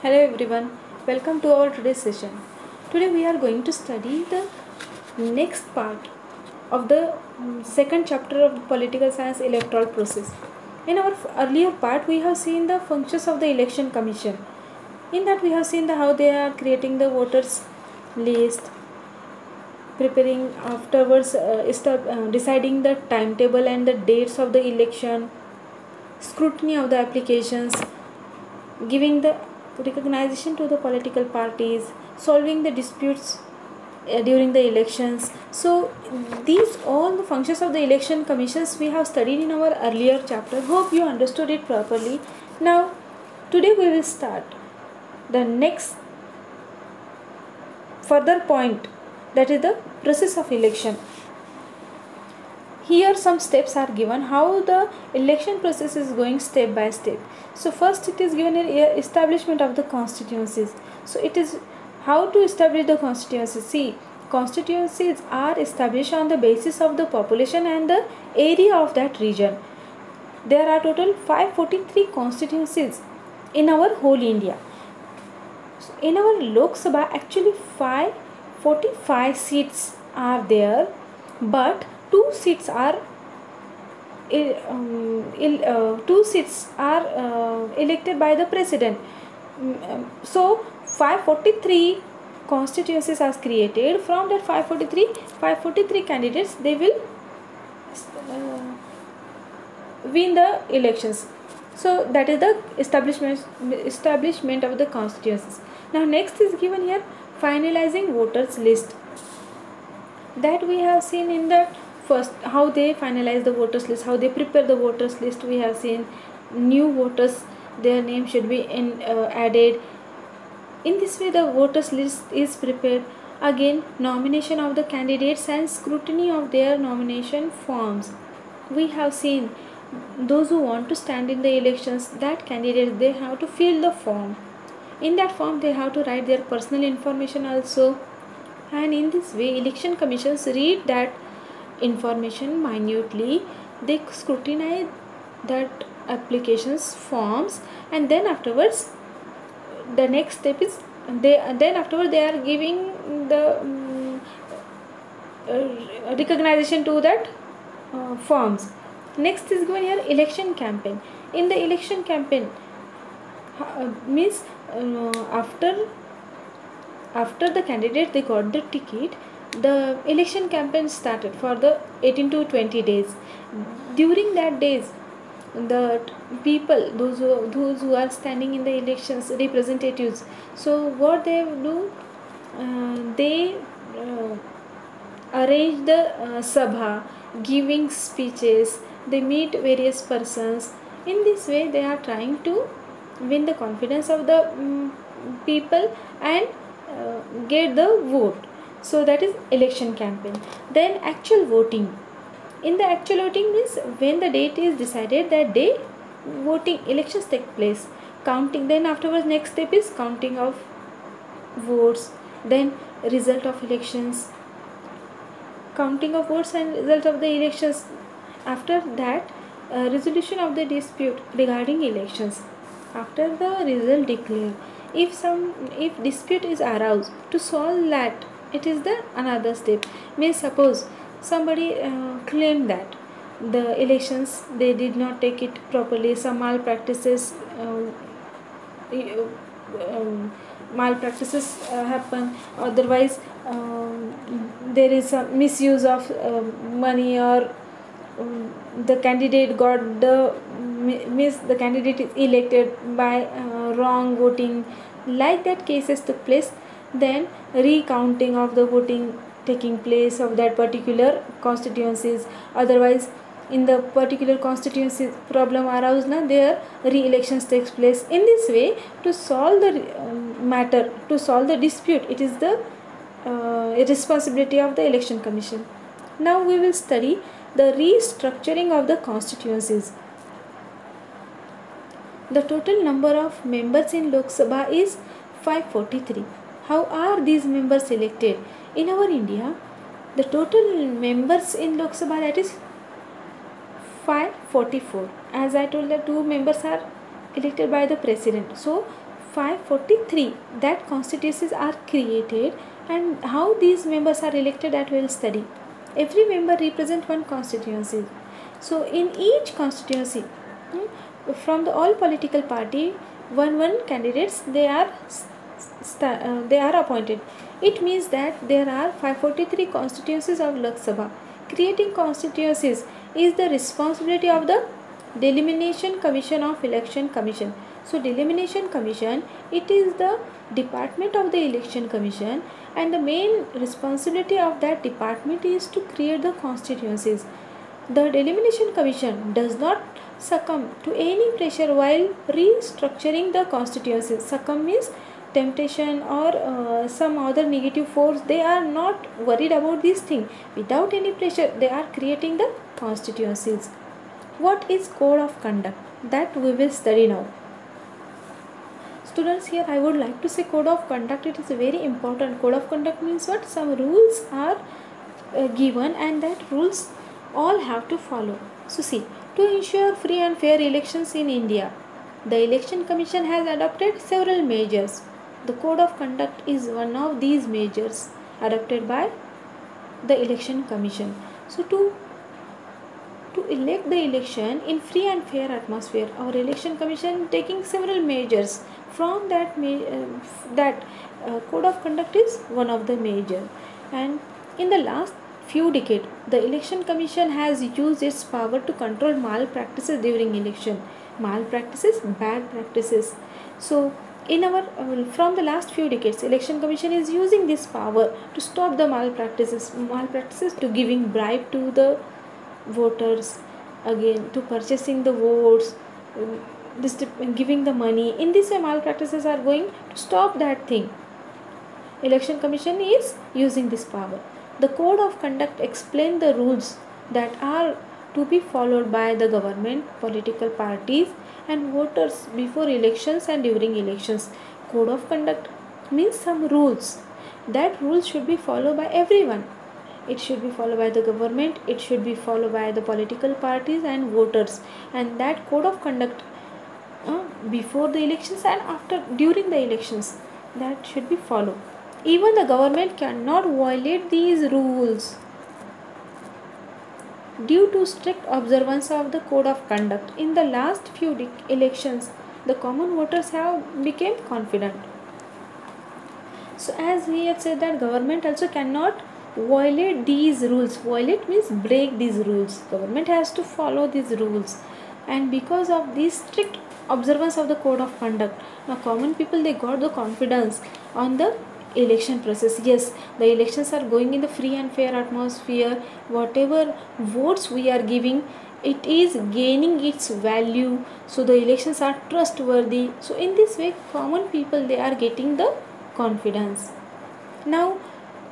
Hello everyone, welcome to our today's session. Today we are going to study the next part of the second chapter of the political science electoral process. In our earlier part we have seen the functions of the election commission. In that we have seen how they are creating the voters list, preparing afterwards, deciding the timetable and the dates of the election, scrutiny of the applications, giving the recognition to the political parties, solving the disputes during the elections. So these all the functions of the election commissions we have studied in our earlier chapter. Hope you understood it properly. Now today we will start the next further point, that is the process of election. Here some steps are given how the election process is going step by step. So first it is given an establishment of the constituencies. So it is how to establish the constituencies. See, constituencies are established on the basis of the population and the area of that region. There are total 543 constituencies in our whole India. So in our Lok Sabha actually 545 seats are there, but two seats are elected by the president. So 543 constituencies are created. From that 543 candidates, they will win the elections. So that is the establishment of the constituencies. Now next is given here finalizing voters list. That we have seen in the first, how they finalize the voters list, how they prepare the voters list. We have seen new voters, their name should be added. In this way the voters list is prepared. Again, nomination of the candidates and scrutiny of their nomination forms. We have seen those who want to stand in the elections, that candidates, they have to fill the form. In that form they have to write their personal information also, and in this way election commissions read that information minutely. They scrutinize that applications forms, and then afterwards the next step is they are giving the recognition to that forms. Next is given here election campaign. In the election campaign means after the candidate they got the ticket, the election campaign started for the 18 to 20 days. During that days, the people, those who are standing in the elections, representatives, so what they do, they arrange the sabha, giving speeches, they meet various persons. In this way they are trying to win the confidence of the people and get the vote. So that is election campaign. Then actual voting. In the actual voting means when the date is decided, that day voting elections take place. Counting, then afterwards next step is counting of votes, then result of elections, counting of votes and result of the elections. After that resolution of the dispute regarding elections. After the result declared, if dispute is aroused, to solve that, it is the another step. Means suppose somebody claimed that the elections they did not take it properly, some malpractices happen, otherwise there is some misuse of money, or the candidate got the the candidate is elected by wrong voting, like that cases took place. Then recounting of the voting taking place of that particular constituencies. Otherwise in the particular constituency problem aroused, their re-elections takes place. In this way, to solve the matter, to solve the dispute, it is the responsibility of the election commission. Now we will study the restructuring of the constituencies. The total number of members in Lok Sabha is 543. How are these members elected? In our India, the total members in Lok Sabha, that is 544. As I told, the two members are elected by the president. So 543 that constituencies are created, and how these members are elected that we will study. Every member represents one constituency. So in each constituency, from the all political party, one candidates they are appointed. It means that there are 543 constituencies of Lok Sabha. Creating constituencies is the responsibility of the Delimitation Commission of Election Commission. So Delimitation Commission, it is the department of the Election Commission, and the main responsibility of that department is to create the constituencies. The Delimitation Commission does not succumb to any pressure while restructuring the constituencies. Succumb means temptation or some other negative force. They are not worried about this thing. Without any pressure, they are creating the constituencies. What is code of conduct? That we will study now. Students, here I would like to say code of conduct. It is very important. Code of conduct means what? Some rules are given, and that rules all have to follow. So see, to ensure free and fair elections in India, the Election Commission has adopted several measures. The code of conduct is one of these measures adopted by the Election Commission. So to elect the election in free and fair atmosphere, our Election Commission taking several measures. From that code of conduct is one of the major. And in the last few decades, the Election Commission has used its power to control malpractices during election. Malpractices, bad practices. So in our from the last few decades, Election Commission is using this power to stop the malpractices to giving bribe to the voters, again to purchasing the votes, giving the money. In this way, malpractices are going to stop that thing. Election Commission is using this power. The code of conduct explains the rules that are to be followed by the government, political parties and voters before elections and during elections. Code of conduct means some rules. That rules should be followed by everyone. It should be followed by the government, it should be followed by the political parties and voters. And that code of conduct before the elections and during the elections, that should be followed. Even the government cannot violate these rules. Due to strict observance of the code of conduct, in the last few elections, the common voters have become confident. So as we have said that government also cannot violate these rules. Violate means break these rules. Government has to follow these rules. And because of this strict observance of the code of conduct, now common people, they got the confidence on the election process. Yes, the elections are going in the free and fair atmosphere. Whatever votes we are giving, it is gaining its value. So the elections are trustworthy. So in this way, common people, they are getting the confidence. Now,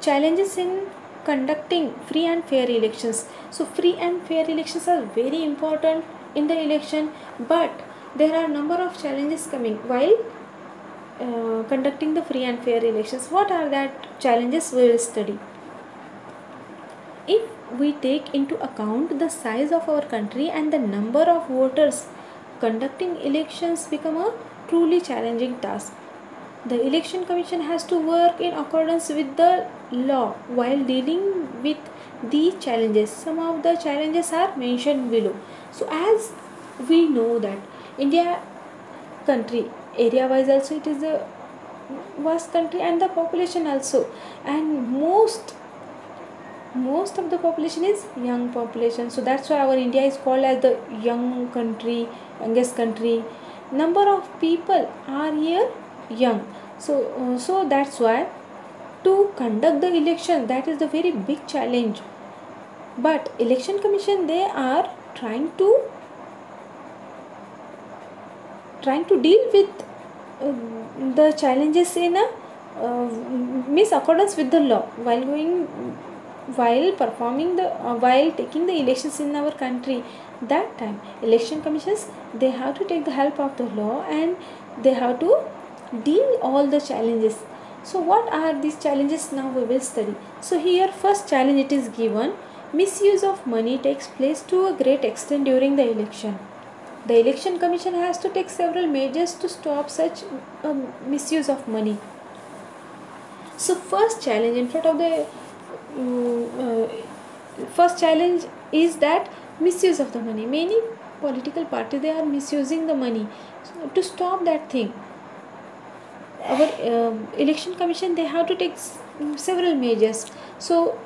challenges in conducting free and fair elections. So free and fair elections are very important in the election, but there are number of challenges coming while conducting the free and fair elections. What are that challenges? We will study. If we take into account the size of our country and the number of voters, conducting elections become a truly challenging task. The Election Commission has to work in accordance with the law while dealing with these challenges. Some of the challenges are mentioned below. So as we know that India country, area wise also it is a vast country, and the population also, and most of the population is young population. So that's why our India is called as the young country, youngest country. Number of people are here young. So that's why to conduct the election, that is the very big challenge. But Election Commission, they are trying to deal with the challenges in a accordance with the law while performing the while taking the elections in our country. That time Election Commissions, they have to take the help of the law and they have to deal all the challenges. So what are these challenges? Now we will study. So here first challenge it is given: misuse of money takes place to a great extent during the election. the election commission has to take several measures to stop such misuse of money. So first challenge in front of the first challenge is that misuse of the money. Many political parties, they are misusing the money. So to stop that thing, our election commission, they have to take several measures. So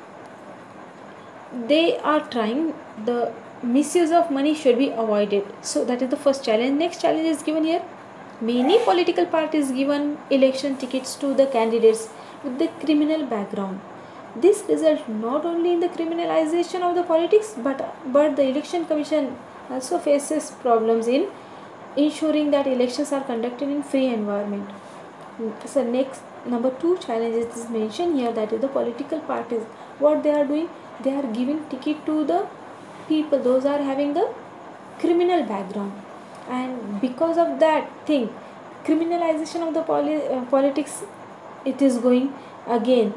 they are trying, the misuse of money should be avoided. So that is the first challenge. Next challenge is given here. Many political parties given election tickets to the candidates with the criminal background. This results not only in the criminalization of the politics, but the election commission also faces problems in ensuring that elections are conducted in free environment. So next, number 2 challenges is mentioned here, that is the political parties. What they are doing, they are giving ticket to the people those are having the criminal background, and because of that thing, criminalization of the politics, it is going again.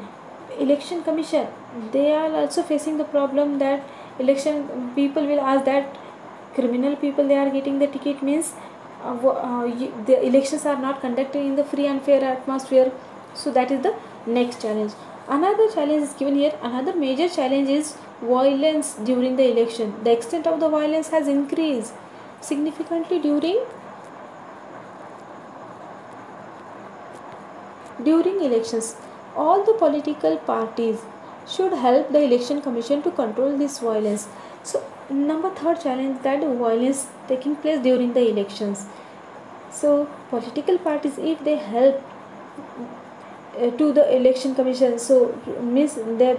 Election commission, they are also facing the problem that election people will ask that criminal people, they are getting the ticket means the elections are not conducted in the free and fair atmosphere. So that is the next challenge. Another challenge is given here. Another major challenge is violence during the election. The extent of the violence has increased significantly during elections. All the political parties should help the election commission to control this violence. So number 3rd challenge, that violence taking place during the elections. So political parties, if they help to the election commission, so means that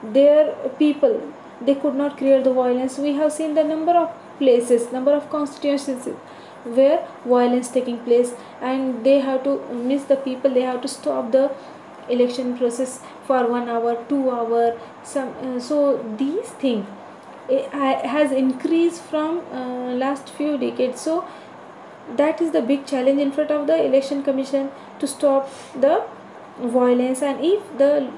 their people, they could not create the violence. We have seen the number of places, number of constituencies where violence taking place, and they have to miss the people, they have to stop the election process for 1 hour, 2 hour, so these things has increased from last few decades. So that is the big challenge in front of the election commission, to stop the violence. And if the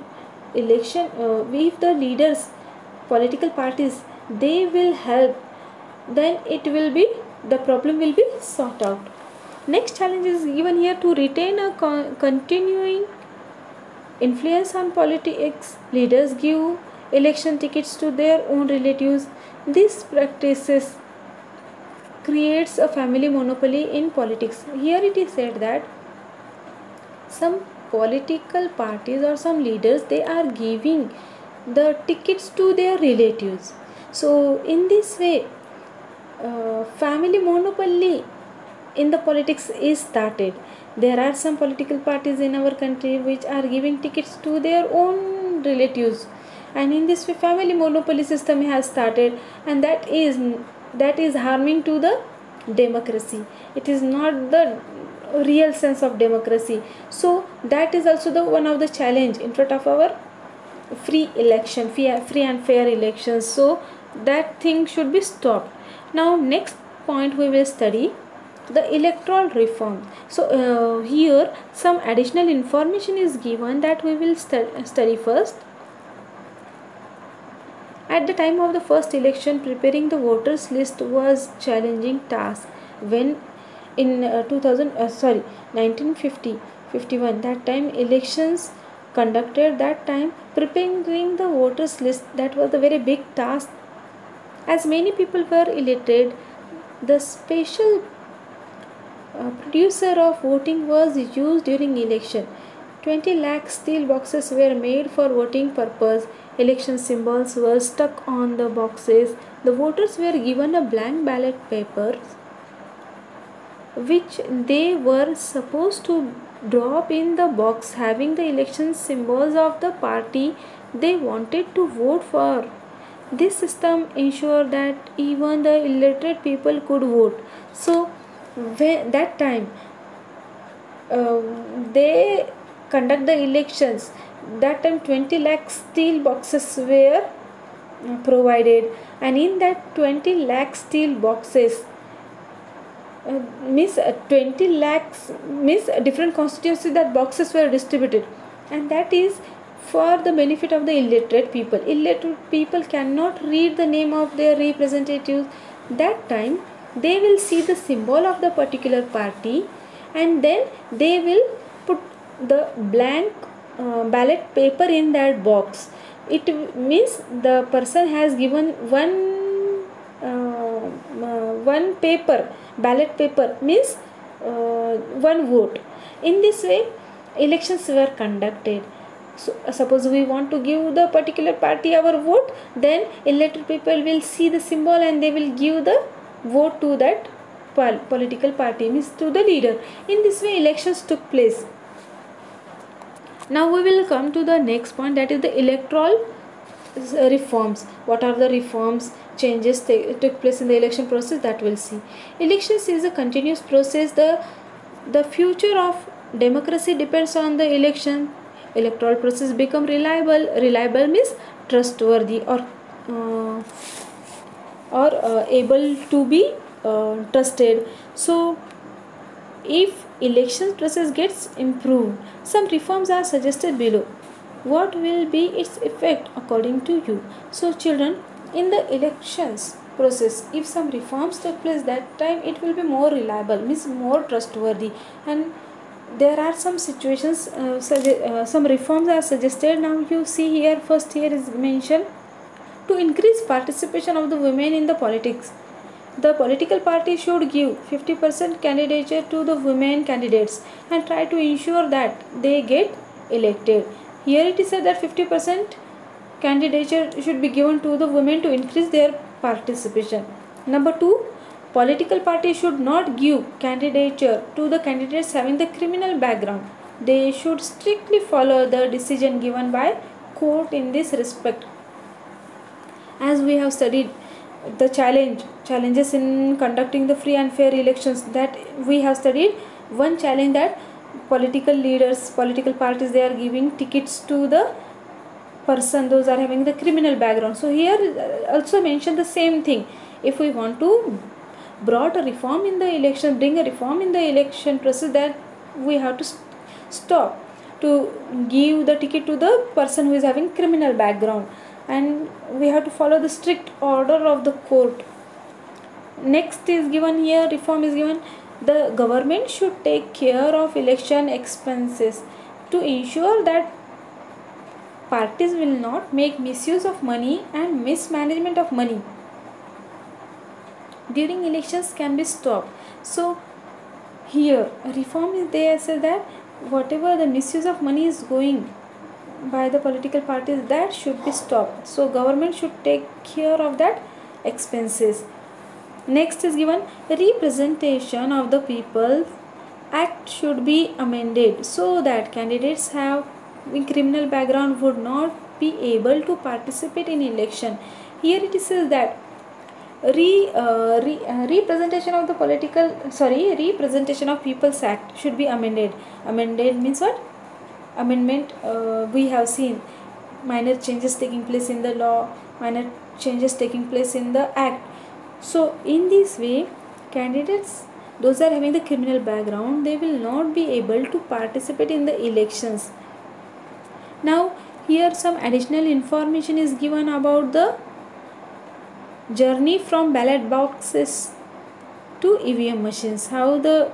election if the leaders, political parties, they will help, then it will be, the problem will be sorted out. Next challenge is given here. To retain a continuing influence on politics, leaders give election tickets to their own relatives. These practices creates a family monopoly in politics. Here it is said that some political parties or some leaders, they are giving the tickets to their relatives. So in this way, family monopoly in the politics is started. There are some political parties in our country which are giving tickets to their own relatives, and in this way family monopoly system has started, and that is harming to the democracy. It is not the real sense of democracy. So that is also the one of the challenge in front of our free and fair elections. So that thing should be stopped. Now next point we will study the electoral reform. So here some additional information is given that we will study first. At the time of the first election, preparing the voters list was challenging task. When in 1951, that time elections conducted, that time preparing the voters list, that was a very big task. As many people were illiterate, the special producer of voting was used during election. 20 lakh steel boxes were made for voting purpose. Election symbols were stuck on the boxes. The voters were given a blank ballot paper which they were supposed to drop in the box having the election symbols of the party they wanted to vote for. This system ensured that even the illiterate people could vote. So when that time they conduct the elections, that time 20 lakh steel boxes were provided, and in that 20 lakh steel boxes, 20 lakhs means different constituencies, that boxes were distributed, and that is for the benefit of the illiterate people. Illiterate people cannot read the name of their representatives. That time they will see the symbol of the particular party, and then they will put the blank ballot paper in that box. It means the person has given one paper, ballot paper means one vote. In this way elections were conducted. So suppose we want to give the particular party our vote, then elected people will see the symbol and they will give the vote to that political party, means to the leader. In this way elections took place. Now we will come to the next point, that is the electoral reforms. What are the reforms, changes took place in the election process, that we'll see. Elections is a continuous process. The future of democracy depends on the election. Electoral process become reliable means trustworthy or able to be trusted. So if election process gets improved, some reforms are suggested below. What will be its effect according to you? So children, in the elections process, if some reforms take place, that time it will be more reliable, means more trustworthy. And there are some situations, some reforms are suggested. Now you see here, first here is mentioned to increase participation of the women in the politics. The political party should give 50% candidature to the women candidates and try to ensure that they get elected. Here it is said that 50% candidature should be given to the women to increase their participation. Number 2, political party should not give candidature to the candidates having the criminal background. They should strictly follow the decision given by court in this respect. As we have studied the challenges in conducting the free and fair elections, that we have studied one challenge, that political leaders, political parties, they are giving tickets to the person those are having the criminal background. So here also mention the same thing. If we want to brought a reform in the election, bring a reform in the election process, that we have to stop to give the ticket to the person who is having criminal background, and we have to follow the strict order of the court. Next is given here, reform is given, the government should take care of election expenses to ensure that parties will not make misuse of money and mismanagement of money during elections can be stopped. So here reform is there, says that whatever the misuse of money is going by the political parties, that should be stopped. So government should take care of that expenses. Next is given, representation of the people act should be amended so that candidates have criminal background would not be able to participate in election. Here it says that representation of the representation of people's act should be amended. Amended means what? Amendment, we have seen minor changes taking place in the law, minor changes taking place in the act. So in this way, candidates those are having the criminal background, they will not be able to participate in the elections. Now here some additional information is given about the journey from ballot boxes to EVM machines. How the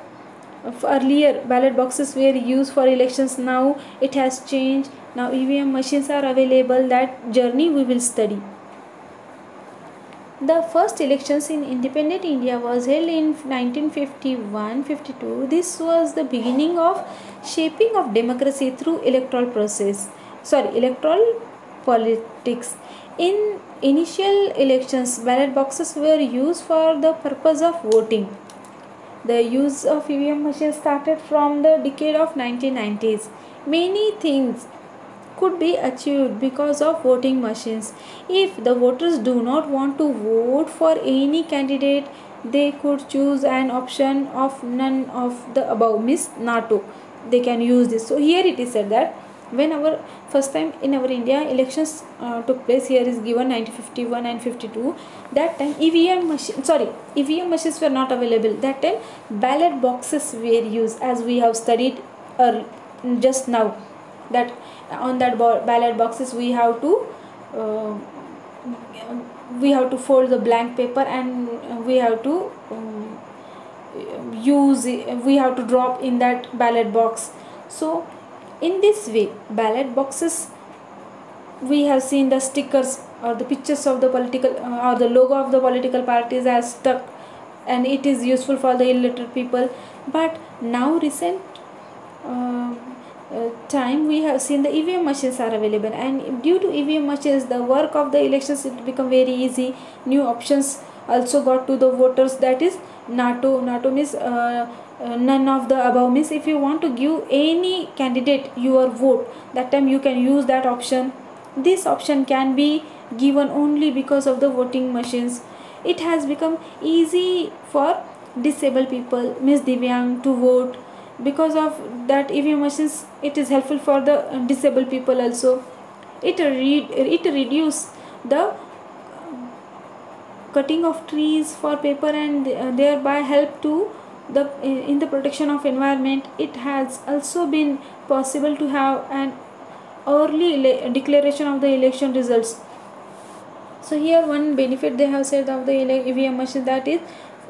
earlier ballot boxes were used for elections, now it has changed. Now EVM machines are available. That journey we will study. The first elections in independent India was held in 1951-52. This was the beginning of shaping of democracy through electoral politics. In initial elections, ballot boxes were used for the purpose of voting. The use of EVM machines started from the decade of 1990s. Many things could be achieved because of voting machines. If the voters do not want to vote for any candidate, they could choose an option of none of the above, means NATO. They can use this. So here it is said that when our first time in our India elections took place, here is given 1951 and 52. That time EVM machines were not available. That time ballot boxes were used, as we have studied just now, that on that ballot boxes we have to we have to fold the blank paper and we have to we have to drop in that ballot box. So in this way, ballot boxes, we have seen the stickers or the pictures of the political or the logo of the political parties as stuck, and it is useful for the illiterate people. But now recent uh, time, we have seen the EVM machines are available, and due to EVM machines, the work of the elections it become very easy. New options also got to the voters, that is NATO means none of the above, means if you want to give any candidate your vote, that time you can use that option. This option can be given only because of the voting machines. It has become easy for disabled people, means Divyang, to vote. Because of that EVM machines, it is helpful for the disabled people also. It reduce the cutting of trees for paper, and thereby help to the in the protection of environment. It has also been possible to have an early declaration of the election results. So here one benefit they have said of the EVM machine, that is,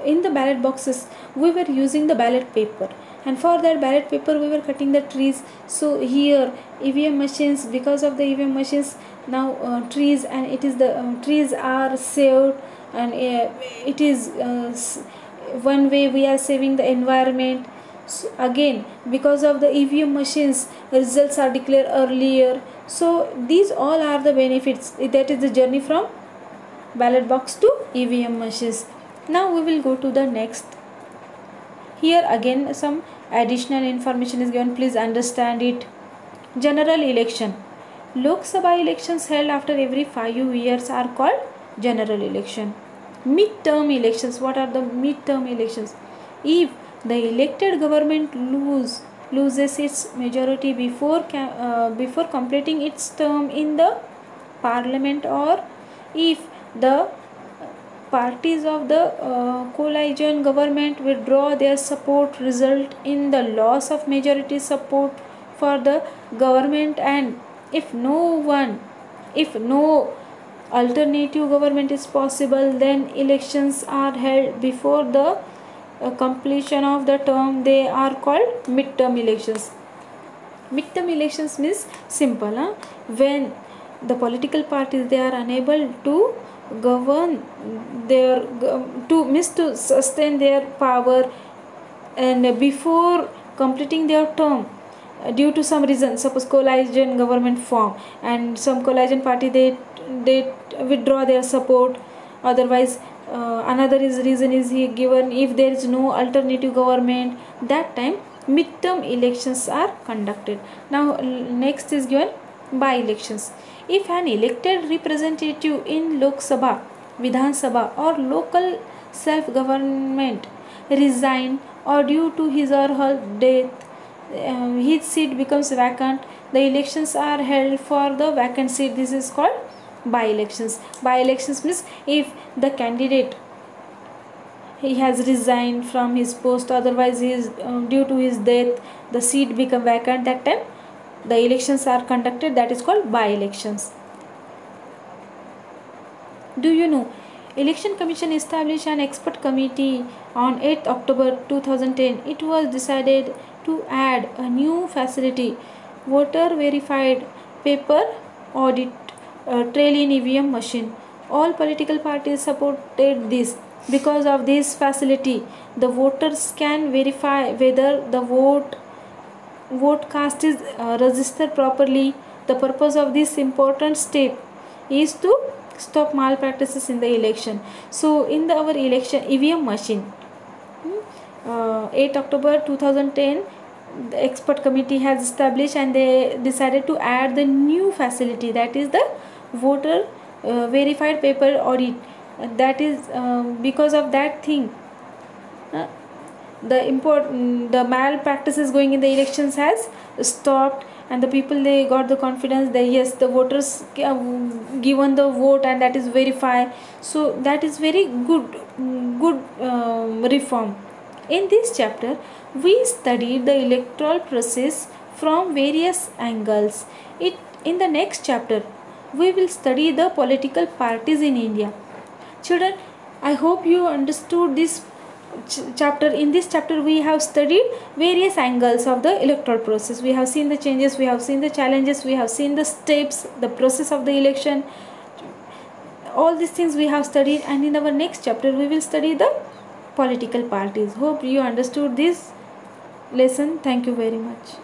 in the ballot boxes we were using the ballot paper, and for that ballot paper we were cutting the trees. So here EVM machines, because of the EVM machines, now trees, and it is the trees are saved, and it is one way we are saving the environment. So again, because of the EVM machines, results are declared earlier. So these all are the benefits. That is the journey from ballot box to EVM machines. Now we will go to the next. Here again some additional information is given, please understand it. General election. Lok Sabha elections held after every 5 years are called general election. Mid-term elections. What are the mid-term elections? If the elected government loses its majority before completing its term in the parliament, or if the parties of the coalition government withdraw their support, result in the loss of majority support for the government, and if no alternative government is possible, then elections are held before the completion of the term. They are called mid-term elections. Mid-term elections means simple, when the political parties, they are unable to govern their to sustain their power, and before completing their term, due to some reason, suppose coalition government form and some coalition party they withdraw their support, otherwise another reason is here given, if there is no alternative government, that time mid-term elections are conducted. Now next is given by elections. If an elected representative in Lok Sabha, Vidhan Sabha or local self-government resign, or due to his or her death his seat becomes vacant, the elections are held for the vacant seat. This is called by-elections. By-elections means if the candidate he has resigned from his post, otherwise he is due to his death the seat become vacant, that time the elections are conducted, that is called by-elections. Do you know, Election Commission established an expert committee on 8th October 2010. It was decided to add a new facility, voter verified paper audit trail in EVM machine. All political parties supported this. Because of this facility, the voters can verify whether the vote cast is registered properly. The purpose of this important step is to stop malpractices in the election. So in our election EVM machine, 8 October 2010, the expert committee has established and they decided to add the new facility, that is the voter verified paper audit. That is because of that thing the malpractices going in the elections has stopped, and the people they got the confidence that yes, the voters given the vote and that is verified. So that is very good reform. In this chapter we studied the electoral process from various angles. In the next chapter we will study the political parties in India. Children, I hope you understood this chapter. In this chapter we have studied various angles of the electoral process. We have seen the changes, we have seen the challenges, we have seen the steps, the process of the election. All these things we have studied, and in our next chapter we will study the political parties. Hope you understood this lesson. Thank you very much.